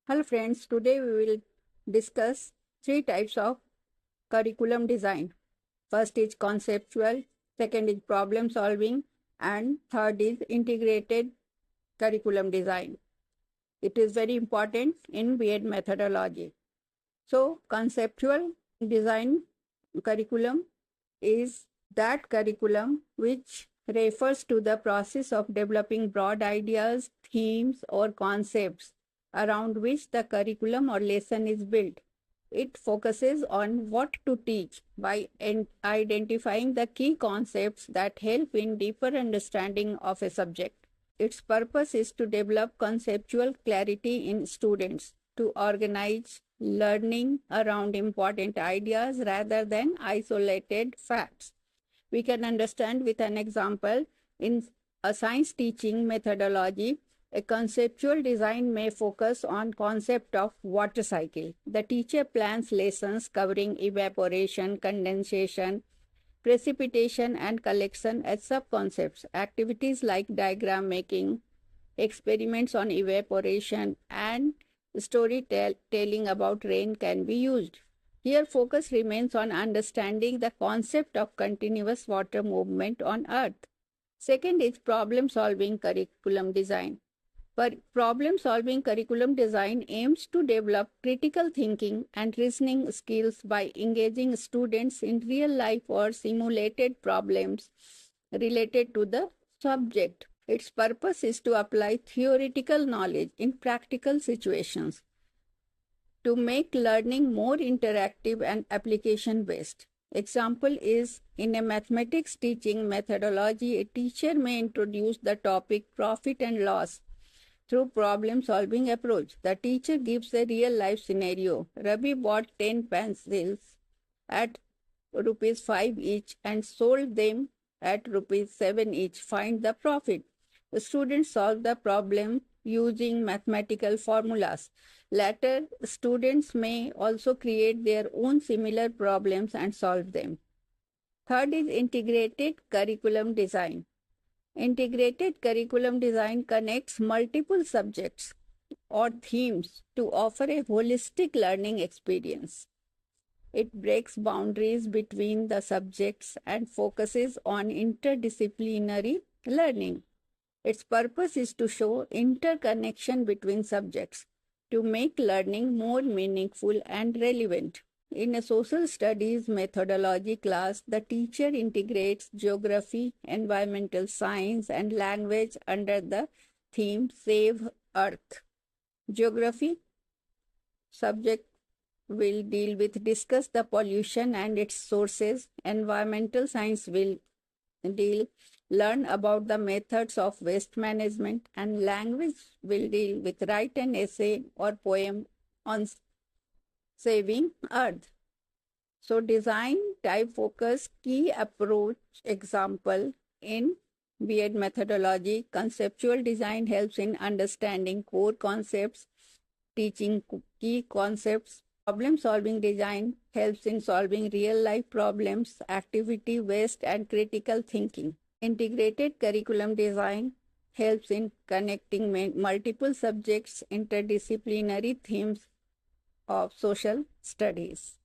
Hello friends, today we will discuss three types of curriculum design. First is conceptual, second is problem solving, and third is integrated curriculum design. It is very important in B.Ed methodology. So, conceptual design curriculum is that curriculum which refers to the process of developing broad ideas, themes, or concepts around which the curriculum or lesson is built. It focuses on what to teach by identifying the key concepts that help in deeper understanding of a subject. Its purpose is to develop conceptual clarity in students, to organize learning around important ideas rather than isolated facts. We can understand with an example in a science teaching methodology. A conceptual design may focus on concept of water cycle. The teacher plans lessons covering evaporation, condensation, precipitation and collection as sub-concepts. Activities like diagram making, experiments on evaporation, and storytelling about rain can be used. Here, focus remains on understanding the concept of continuous water movement on Earth. Second is problem solving curriculum design. Problem solving curriculum design aims to develop critical thinking and reasoning skills by engaging students in real life or simulated problems related to the subject. Its purpose is to apply theoretical knowledge in practical situations to make learning more interactive and application based. Example is in a mathematics teaching methodology, a teacher may introduce the topic profit and loss through problem solving approach. The teacher gives a real life scenario. Ravi bought 10 pencils at rupees 5 each and sold them at rupees 7 each. Find the profit. The students solve the problem using mathematical formulas. Later, students may also create their own similar problems and solve them. Third is integrated curriculum design. Integrated curriculum design connects multiple subjects or themes to offer a holistic learning experience. It breaks boundaries between the subjects and focuses on interdisciplinary learning. Its purpose is to show interconnection between subjects to make learning more meaningful and relevant. In a social studies methodology class, the teacher integrates geography, environmental science, and language under the theme Save Earth. Geography subject will discuss the pollution and its sources. Environmental science will learn about the methods of waste management, and language will deal with write an essay or poem on saving Earth. So design type focus key approach example in B.Ed methodology. Conceptual design helps in understanding core concepts, teaching key concepts. Problem solving design helps in solving real life problems, activity based and critical thinking. Integrated curriculum design helps in connecting multiple subjects, interdisciplinary themes of social studies.